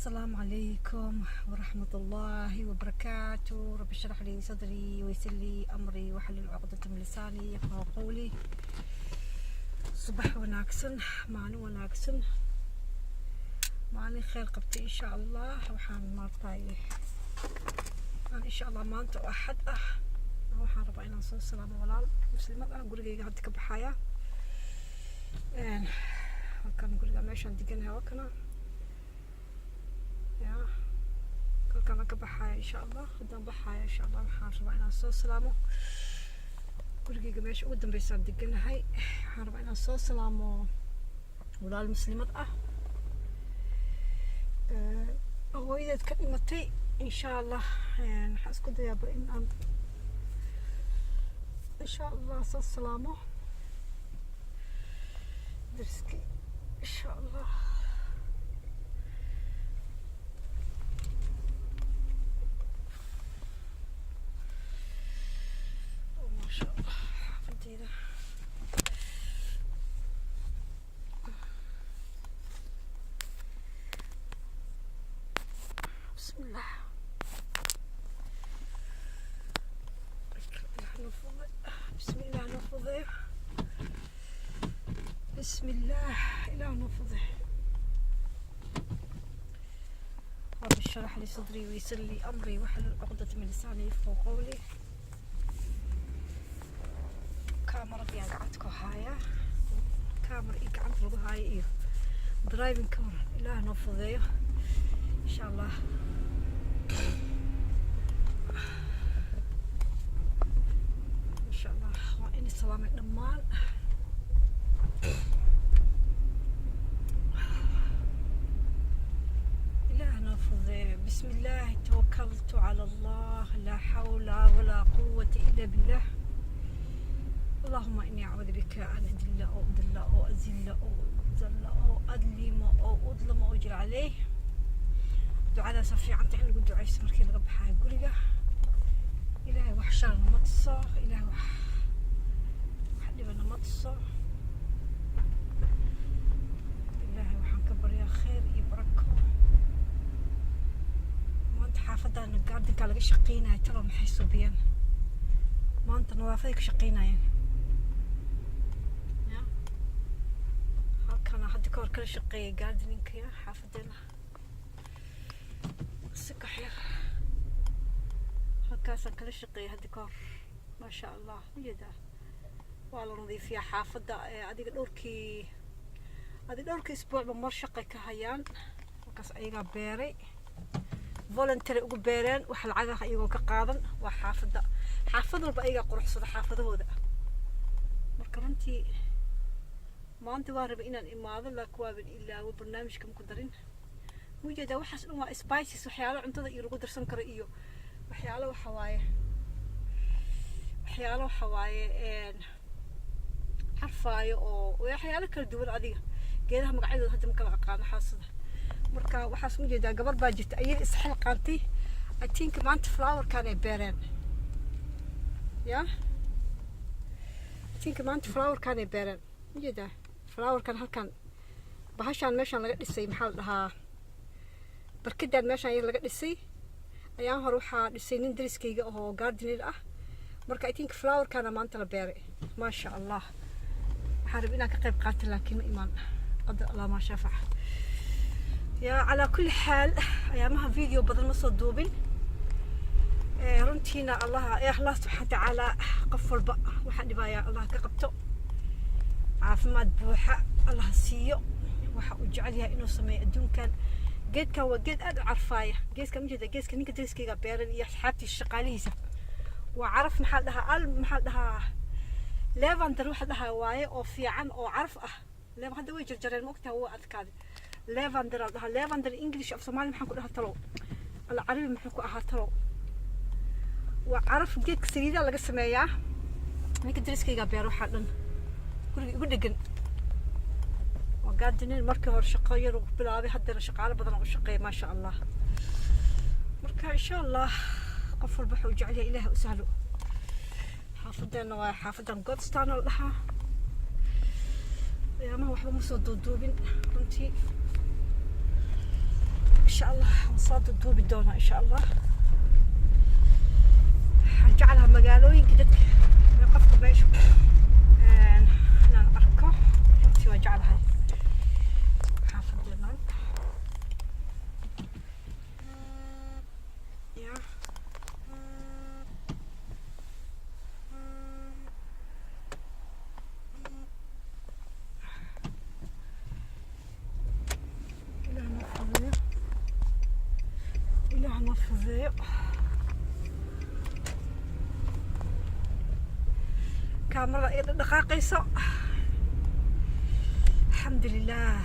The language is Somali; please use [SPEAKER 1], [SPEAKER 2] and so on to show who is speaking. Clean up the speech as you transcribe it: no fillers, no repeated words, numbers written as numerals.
[SPEAKER 1] السلام عليكم ورحمة الله وبركاته. رب اشرح لي صدري ويسر لي أمري واحلل عقدة من لساني يفقهوا قولي. صبح wanaagsan, maalin wanaagsan, maalin khayr qabtay insha Allah. waxaan maartay insha Allah maanta oo axad ah waxaan rabaa inaan soo salaamo walaal muslimad ah gurigayga hadda ka baxaya. halkan guriga meeshaan deganahay waa kana halkan ka baxaya insha Allah. haddaan baxaya insha Allah waxaan rabaa inaan soo salaamo gurigayga meesha ugu dambeysaan deganahay. waxaan rabaa inaan soo salaamo walaal muslimad ah hooyadeed ka dhimatay insha Allah. waxaan isku dayaaba in aan insha Allah soo salaamo درسكي إن شاء الله. ما شاء الله فدينا. بسم الله. بسم الله نفضي. بسم الله إله نفضه. رب اشرح لي صدري ويسر لي أمري واحلل عقدة من لساني يفقهوا قولي. كاميرا ديان قعدتكو هايا كاميرا قعدت لغو هاي إيو درايفنج كاميرا إله نفضه إن شاء الله. إن شاء الله وإني سلامة دمان. بسم الله توكلت على الله لا حول ولا قوة إلا بالله. اللهم إني أعوذ بك أن أدل أو أضل أو أزل أو أذل أو أظلم أو أظلم أو أجر عليه. دعاء صفي عن تعين قد دعاء سمركي لغب حاجة قرية. إلهي وحشر متصة إلهي وحلبنا متصة إلهي وحنكبر يا خير يبركه. xaafadana gaardinka laga shaqeynaayo talo maxay suubiyeen maanta nadaafaday ka shaqeynayeen. halkana hadda ka hor kala shaqeeyay gaardininka xaafadeena si kaxir halkaasaan kala shaqeeyay hadda ka hor maasha Allah. wiyada waa la nadiifiyaa xaafada. adiga dhowrkii isbuucba mar shaqay ka hayaan halkaas ayagaa beeray voluntary ugu beereen wax lacagaha iyagoo ka qaadan. waa xaafad walba ayagaa quruxsada xaafadahooda. marka runtii maanta waa rabay inaan imaado laakiin waaban ilaawo barnaamijka ma ku darin. mujeedaa waxaas dhan waa spices waxyaalo cuntada iyo lagu darsan karo iyo waxyaalo waxa waaye xarfaayo oo waxyaalo kala duwan. adiga geedaha magacyadooda hadda ma kala aqaano xaasada. marka waxaas ma jeedaa gabar baa jirta ayada isxil qaantay I think maanta flowerkan ay beereen I think maanta flowerkan ay beereen ma jeedaa flowerkan halkan bahashaan meeshaan laga dhisay maxaa la dhahaa barkadaan meeshaan ayaga laga dhisay ayaan hore waxaa dhisay nin dariskayga oo gardener ah. marka I think flowerkana maanta la beeray maasha Allah. waxaan rabay inaan ka qayb qaato laakiin ma imaan qadar Allah ma shaafac. على كل حال أيامها فيديو بدل ما صدوبين رنتينا الله يا الله سبحانه وتعالى قفل بقى واحد بايا الله كقبته عافمات بوحة الله سيو وح وجعلها إنه سمي الدون كان جيت كان وجيت أد عرفاية جيت كان مجد جيت كان نقدر كي قبيرن يحبتي الشقاليزة وعرف محلها ليفاندر وحدها واي أو في عن أو عرف ليفاندر هذا ويجر جرين وقتها هو أذكار ليفاندر هذا ليفاندر إنجليش أو سومالي محن كلها تلو العربي محن كلها تلو وعرف جيت سريدة لقى سمايا هيك دريسكي قبيرو حالن كل دقن وقاعدين المركب والشقاير وبلابي حتى شقالة بدنا والشقاير ما شاء الله. مركب إن شاء الله قفل بحو وجعلها إله وسهلو. حافظنا وحافظنا قدستان لها يا ما وحبا مسو دوبين runtii شاء الله نصاد الدوب الدونة إن شاء الله حنجعلها مقالوين كده يقفوا بيشو أنا أركو رأسي وأجعلها حافظ لنا يا إله نفذي كاميرا إذا دقاقيسة الحمد لله